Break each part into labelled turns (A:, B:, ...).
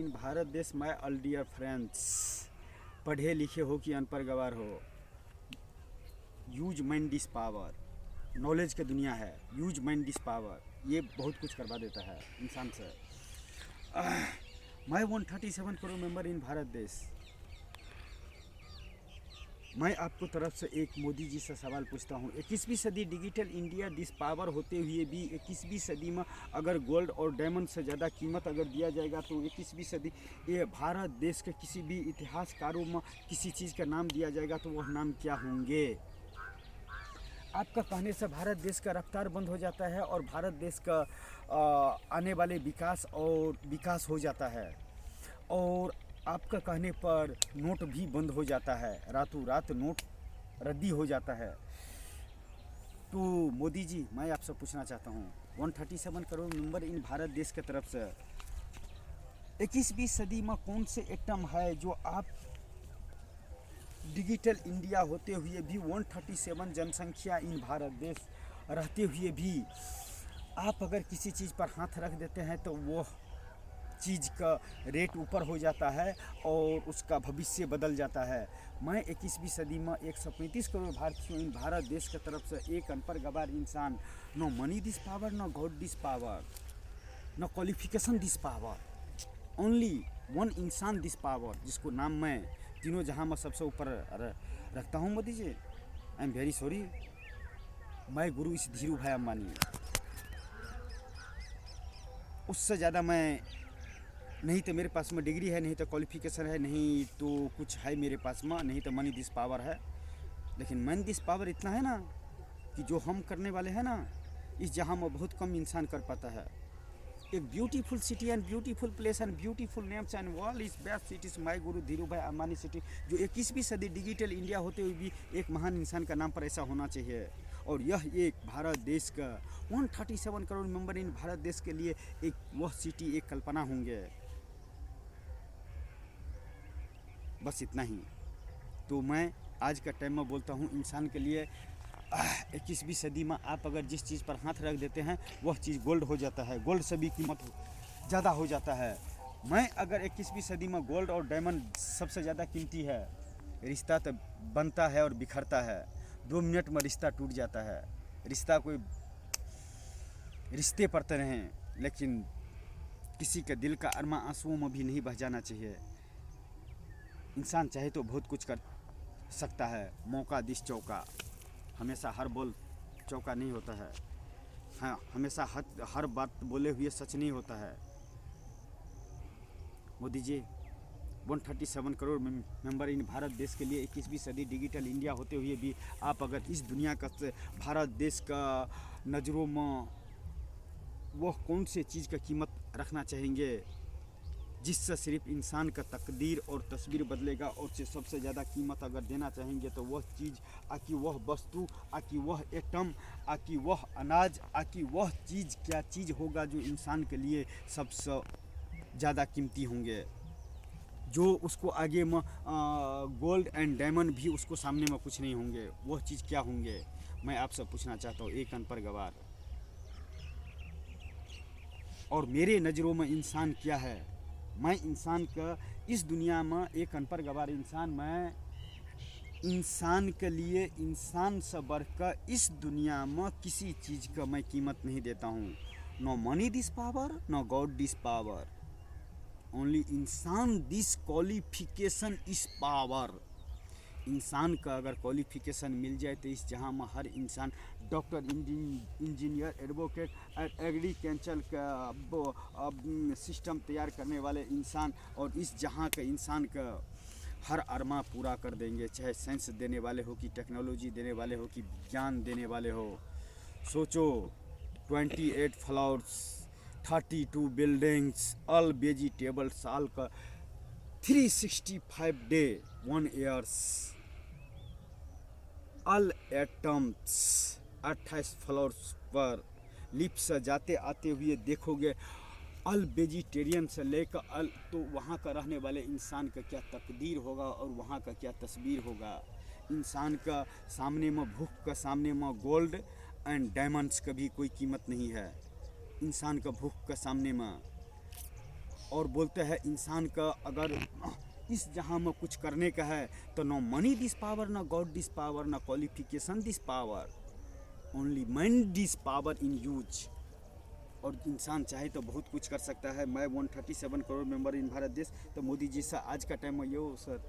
A: इन भारत देश my all dear friends, पढ़े लिखे हो कि अनपढ़ गवार हो, use mind this power. Knowledge की दुनिया है, यूज माइंड दिस पावर, ये बहुत कुछ करवा देता है इंसान से। मैं 137 करोड़ मेंबर इन भारत देश। मैं आपको तरफ से एक मोदी जी से सवाल पूछता हूँ, 21वीं सदी डिजिटल इंडिया दिस पावर होते हुए भी 21वीं सदी में अगर गोल्ड और डायमंड से ज़्यादा कीमत अगर दिया जाएगा तो 21वीं सदी ये भारत देश के किसी भी इतिहासकारों में किसी चीज़ का नाम दिया जाएगा तो वह नाम क्या होंगे? आपका कहने से भारत देश का रफ्तार बंद हो जाता है और भारत देश का आने वाले विकास हो जाता है, और आपका कहने पर नोट भी बंद हो जाता है, रातों रात नोट रद्दी हो जाता है। तो मोदी जी, मैं आपसे पूछना चाहता हूँ, 137 करोड़ मेंबर इन भारत देश के तरफ से 21वीं सदी में कौन से एटम है जो आप डिजिटल इंडिया होते हुए भी 137 जनसंख्या इन भारत देश रहते हुए भी आप अगर किसी चीज़ पर हाथ रख देते हैं तो वो चीज़ का रेट ऊपर हो जाता है और उसका भविष्य बदल जाता है। मैं 21वीं सदी में 135 करोड़ भारतीयों इन भारत देश की तरफ से एक अनपढ़ गवार इंसान, no money this power, no God this power, no qualification this power, only one इंसान दिस पावर, जिसको नाम मैं तीनों जहां में सबसे ऊपर रखता हूं। मोदी जी, आई एम वेरी सॉरी, मैं गुरु इस धीरू भाई अंबानी, उससे ज़्यादा मैं नहीं तो मेरे पास में डिग्री है, नहीं तो क्वालिफिकेशन है, नहीं तो कुछ है मेरे पास में, नहीं तो मनी दिस पावर है। लेकिन मनी दिस पावर इतना है ना कि जो हम करने वाले हैं ना, इस जहां में बहुत कम इंसान कर पाता है। एक beautiful city and beautiful place and beautiful names and world is best cities my Guru Dhiru भाई अंबानी सिटी, जो 21वीं सदी डिजिटल इंडिया होते हुए भी एक महान इंसान का नाम पर ऐसा होना चाहिए। और यह एक भारत देश का 137 करोड़ मेंबर इन भारत देश के लिए एक वह सिटी एक कल्पना होंगे। बस इतना ही। तो मैं आज का टाइम में बोलता हूँ, इंसान के लिए 21वीं सदी में आप अगर जिस चीज़ पर हाथ रख देते हैं वह चीज़ गोल्ड हो जाता है, गोल्ड से भी कीमत ज़्यादा हो जाता है। मैं अगर 21वीं सदी में गोल्ड और डायमंड सबसे ज़्यादा कीमती है, रिश्ता तो बनता है और बिखरता है, 2 मिनट में रिश्ता टूट जाता है। रिश्ता कोई रिश्ते पड़ते रहें, लेकिन किसी के दिल का अरमा आंसुओं में भी नहीं बह जाना चाहिए। इंसान चाहे तो बहुत कुछ कर सकता है, मौका दिस चौका, हमेशा हर बोल चौका नहीं होता है, हाँ हमेशा हर बात बोले हुए सच नहीं होता है। मोदी जी, 137 करोड़ मेंबर इन भारत देश के लिए 21वीं सदी डिजिटल इंडिया होते हुए भी आप अगर इस दुनिया का भारत देश का नज़रों में वह कौन से चीज़ का कीमत रखना चाहेंगे जिससे सिर्फ इंसान का तकदीर और तस्वीर बदलेगा, और से सबसे ज़्यादा कीमत अगर देना चाहेंगे तो वह चीज़ आकि वह वस्तु, आकि वह एटम, आकि वह अनाज, आकि वह चीज़ क्या चीज़ होगा जो इंसान के लिए सबसे ज़्यादा कीमती होंगे, जो उसको आगे में गोल्ड एंड डायमंड भी उसको सामने में कुछ नहीं होंगे। वह चीज़ क्या होंगे, मैं आपसे पूछना चाहता हूँ, एक अनपढ़ गवार। और मेरे नज़रों में इंसान क्या है? मैं इंसान का इस दुनिया में एक अनपढ़ गवार इंसान, मैं इंसान के लिए इंसान से बढ़कर इस दुनिया में किसी चीज़ का मैं कीमत नहीं देता हूँ। No money this power, no God this power, only इंसान दिस क्वालिफिकेशन इस पावर। इंसान का अगर क्वालिफिकेशन मिल जाए तो इस जहाँ में हर इंसान डॉक्टर, इंजीनियर, एडवोकेट, एग्रीकल्चर का सिस्टम तैयार करने वाले इंसान, और इस जहाँ के इंसान का हर अरमा पूरा कर देंगे, चाहे साइंस देने वाले हो कि टेक्नोलॉजी देने वाले हो कि विज्ञान देने वाले हो। सोचो, 28 फ्लोर्स, 32 बिल्डिंग्स, ऑल वेजिटेबल, साल का 365 day, 1 years, all atoms, 28 floors पर लिफ्ट से जाते आते हुए देखोगे, ऑल वेजिटेरियन से लेकर ऑल, तो वहाँ का रहने वाले इंसान का क्या तकदीर होगा और वहाँ का क्या तस्वीर होगा। इंसान का सामने में, भूख का सामने में गोल्ड एंड डायमंड्स का भी कोई कीमत नहीं है। इंसान का भूख का सामने में और बोलते हैं इंसान का अगर इस जहाँ में कुछ करने का है तो नो मनी दिस पावर, ना गॉड दिस पावर, ना qualification this power, only man this power in use. और इंसान चाहे तो बहुत कुछ कर सकता है। मैं 137 करोड़ मेंबर इन भारत देश, तो मोदी जी से आज का टाइम में यो सर,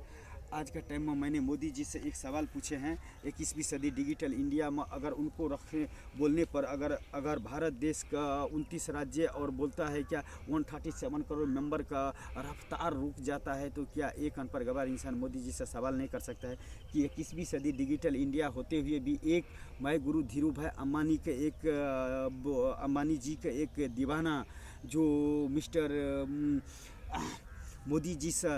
A: आज का टाइम में मैंने मोदी जी से एक सवाल पूछे हैं, 21वीं सदी डिजिटल इंडिया में अगर उनको रखे बोलने पर अगर भारत देश का 29 राज्य और बोलता है क्या 137 करोड़ मेंबर का रफ्तार रुक जाता है, तो क्या एक अनपढ़ गवार इंसान मोदी जी से सवाल नहीं कर सकता है कि 21वीं सदी डिजिटल इंडिया होते हुए भी एक मैं गुरु धीरू भाई अम्बानी के अम्बानी जी के एक दीवाना जो मिस्टर मोदी जी से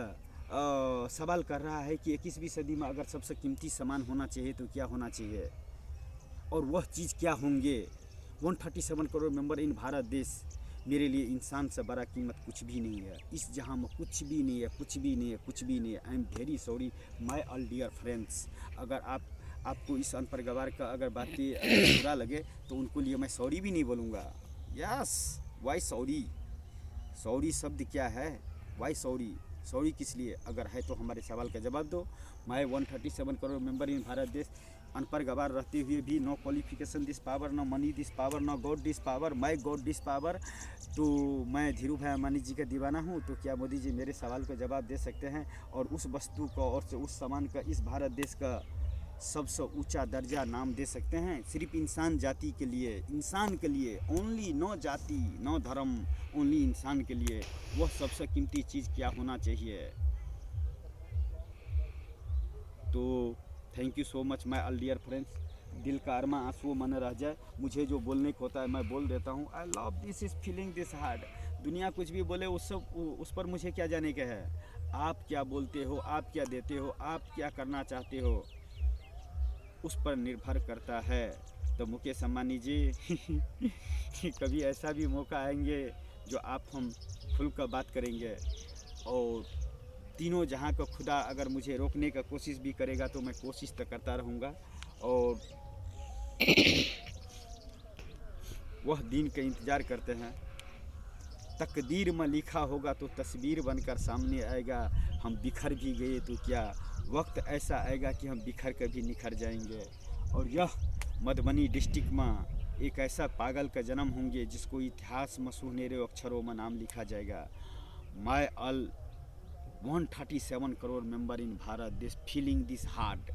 A: सवाल कर रहा है कि 21वीं सदी में अगर सबसे कीमती सामान होना चाहिए तो क्या होना चाहिए, और वह चीज़ क्या होंगे। 137 करोड़ मेंबर इन भारत देश, मेरे लिए इंसान से बड़ा कीमत कुछ भी नहीं है इस जहां में, कुछ भी नहीं है, कुछ भी नहीं है, कुछ भी नहीं है। I am very sorry my all dear friends. अगर आपको इस अनपढ़ गवार का अगर बातें बुरा लगे तो उनको लिए मैं सॉरी भी नहीं बोलूँगा। यस, वाई सॉरी, सॉरी शब्द क्या है, वाई सॉरी, सॉरी किस लिए। अगर है तो हमारे सवाल का जवाब दो। मैं 137 करोड़ मेंबर इन भारत देश, अनपढ़ गवार रहते हुए भी no qualification this power, no money this power, no God this power, my God this power, तो मैं धीरू भाई अम्बानी जी का दीवाना हूँ। तो क्या मोदी जी मेरे सवाल का जवाब दे सकते हैं और उस वस्तु का और उस सामान का इस भारत देश का सबसे ऊंचा दर्जा नाम दे सकते हैं सिर्फ इंसान जाति के लिए, इंसान के लिए ओनली, नो जाति नो धर्म, ओनली इंसान के लिए वह सबसे कीमती चीज़ क्या होना चाहिए। तो thank you so much my all dear friends. दिल का अरमा आंसू मन रह जाए, मुझे जो बोलने को होता है मैं बोल देता हूँ। I love this is feeling this hard. दुनिया कुछ भी बोले उस पर मुझे क्या जाने का है। आप क्या बोलते हो, आप क्या देते हो, आप क्या करना चाहते हो, उस पर निर्भर करता है। तो मुकेश अम्बानी जी कभी ऐसा भी मौका आएंगे जो आप हम खुल कर बात करेंगे, और तीनों जहाँ का खुदा अगर मुझे रोकने का कोशिश भी करेगा तो मैं कोशिश तो करता रहूँगा। और वह दिन का इंतज़ार करते हैं। तकदीर में लिखा होगा तो तस्वीर बनकर सामने आएगा। हम बिखर भी गए तो क्या वक्त ऐसा आएगा कि हम बिखर कर भी निखर जाएंगे। और यह मधुबनी डिस्ट्रिक्ट में एक ऐसा पागल का जन्म होंगे जिसको इतिहास में सुनहरे अक्षरों में नाम लिखा जाएगा। My all 137 crore member in Bharat देश फीलिंग दिस हार्ट।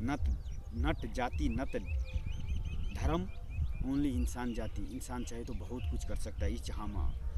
A: नट जाति नट धर्म, ओनली इंसान जाति। इंसान चाहे तो बहुत कुछ कर सकता है इस जहाँ में।